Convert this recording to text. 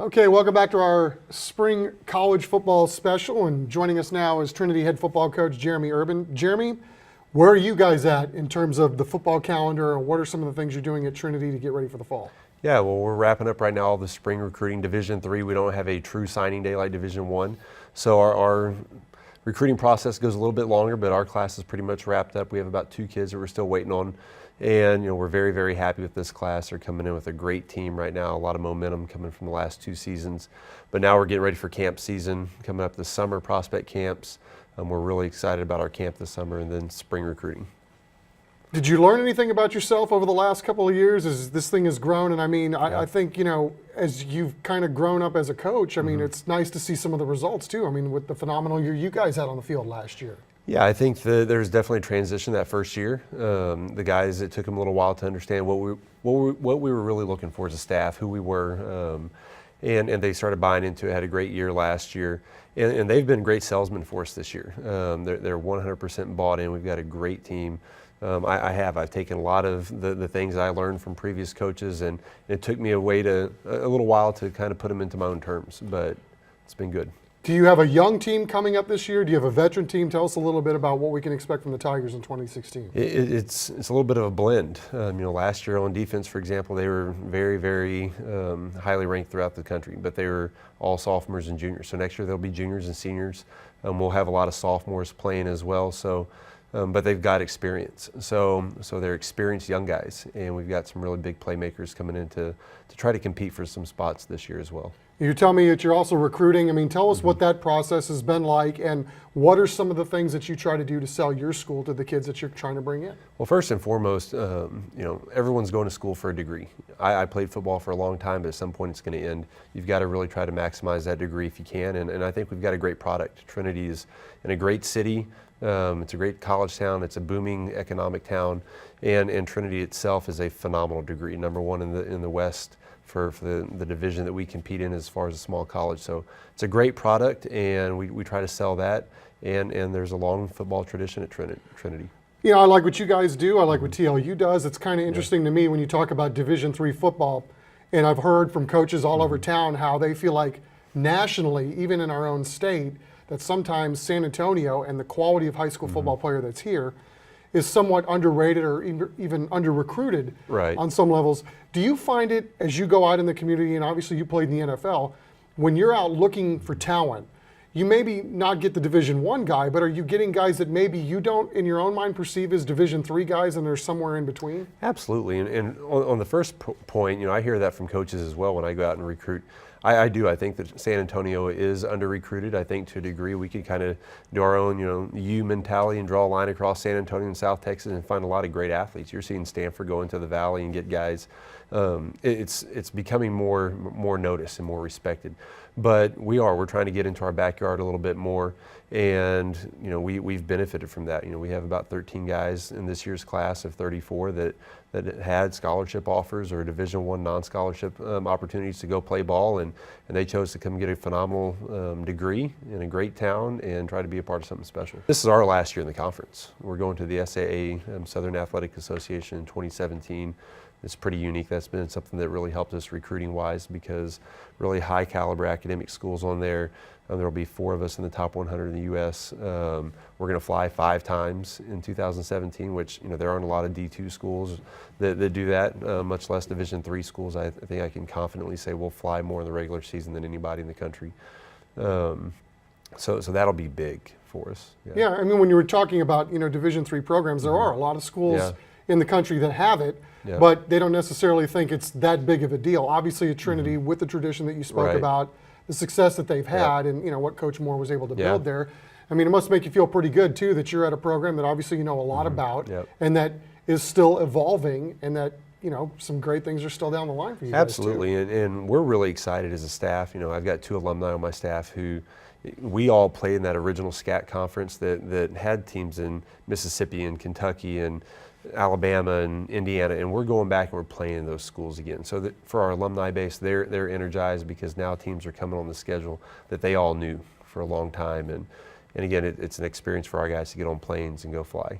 Okay, welcome back to our spring college football special, and joining us now is Trinity head football coach Jeremy Urban. Jeremy, where are you guys at in terms of the football calendar, and what are some of the things you're doing at Trinity to get ready for the fall? Yeah, well, we're wrapping up right now all the spring recruiting. Division III, we don't have a true signing day like Division I, so our recruiting process goes a little bit longer, but our class is pretty much wrapped up. We have about 2 kids that we're still waiting on, and we're very, very happy with this class. They're coming in with a great team right now, a lot of momentum coming from the last 2 seasons. But now we're getting ready for camp season coming up this summer, prospect camps. We're really excited about our camp this summer and then spring recruiting. Did you learn anything about yourself over the last couple of years as this thing has grown? And I mean, I think, as you've kind of grown up as a coach, I mean, it's nice to see some of the results too. I mean, with the phenomenal year you guys had on the field last year. Yeah, I think there's definitely a transition that first year. The guys, it took them a little while to understand what we were really looking for as a staff, who we were, and they started buying into it. Had a great year last year, and they've been great salesmen for us this year. They're 100% bought in. We've got a great team. I've taken a lot of the things I learned from previous coaches, and it took me a little while to kind of put them into my own terms, but it's been good. Do you have a young team coming up this year? Do you have a veteran team? Tell us a little bit about what we can expect from the Tigers in 2016. It's a little bit of a blend. Last year on defense, for example, they were very, very highly ranked throughout the country, but they were all sophomores and juniors. So next year they'll be juniors and seniors. We'll have a lot of sophomores playing as well. So. But they've got experience, so they're experienced young guys, and we've got some really big playmakers coming in to try to compete for some spots this year as well. You tell me that you're also recruiting. I mean, tell us what that process has been like, and what are some of the things that you try to do to sell your school to the kids that you're trying to bring in? Well, first and foremost, everyone's going to school for a degree. I played football for a long time, but at some point it's going to end. You've got to really try to maximize that degree if you can, and I think we've got a great product. Trinity is in a great city. It's a great college town. It's a booming economic town, and Trinity itself is a phenomenal degree, #1 in the West for the division that we compete in as far as a small college. So it's a great product, and we try to sell that, and there's a long football tradition at Trinity. I like what you guys do. I like what TLU does. It's kind of interesting to me when you talk about Division III football, and I've heard from coaches all over town how they feel like nationally, even in our own state, that sometimes San Antonio and the quality of high school football player that's here is somewhat underrated or even under-recruited on some levels. Do you find it as you go out in the community, and obviously you played in the NFL, when you're out looking for talent, you maybe not get the Division I guy, but are you getting guys that maybe you don't in your own mind perceive as Division III guys and they're somewhere in between? Absolutely, and on the first point, I hear that from coaches as well when I go out and recruit. I do. I think that San Antonio is under-recruited. I think to a degree we could kind of do our own, U mentality and draw a line across San Antonio and South Texas and find a lot of great athletes. You're seeing Stanford go into the Valley and get guys. It's becoming more noticed and more respected. But we're trying to get into our backyard a little bit more, and we've benefited from that. We have about 13 guys in this year's class of 34 that had scholarship offers or Division I non-scholarship opportunities to go play ball, and they chose to come get a phenomenal degree in a great town and try to be a part of something special. This is our last year in the conference. We're going to the SAA, Southern Athletic Association, in 2017. It's pretty unique. That's been something that really helped us recruiting-wise, because really high caliber academic schools on there. There will be 4 of us in the top 100 in the U.S. We're going to fly 5 times in 2017, which there aren't a lot of D2 schools that do that, much less Division III schools. I think I can confidently say we'll fly more in the regular season than anybody in the country. So that'll be big for us. Yeah, I mean, when you were talking about Division III programs, there are a lot of schools in the country that have it. But they don't necessarily think it's that big of a deal. Obviously at Trinity, with the tradition that you spoke about, the success that they've had, and what Coach Moore was able to build there, I mean, it must make you feel pretty good too that you're at a program that obviously you know a lot about, and that is still evolving, and that some great things are still down the line for you. Absolutely, guys too. And we're really excited as a staff. I've got 2 alumni on my staff who we all played in that original SCAT conference that had teams in Mississippi and Kentucky and Alabama and Indiana, and we're going back and we're playing in those schools again. So that for our alumni base, they're energized because now teams are coming on the schedule that they all knew for a long time, and again, it's an experience for our guys to get on planes and go fly.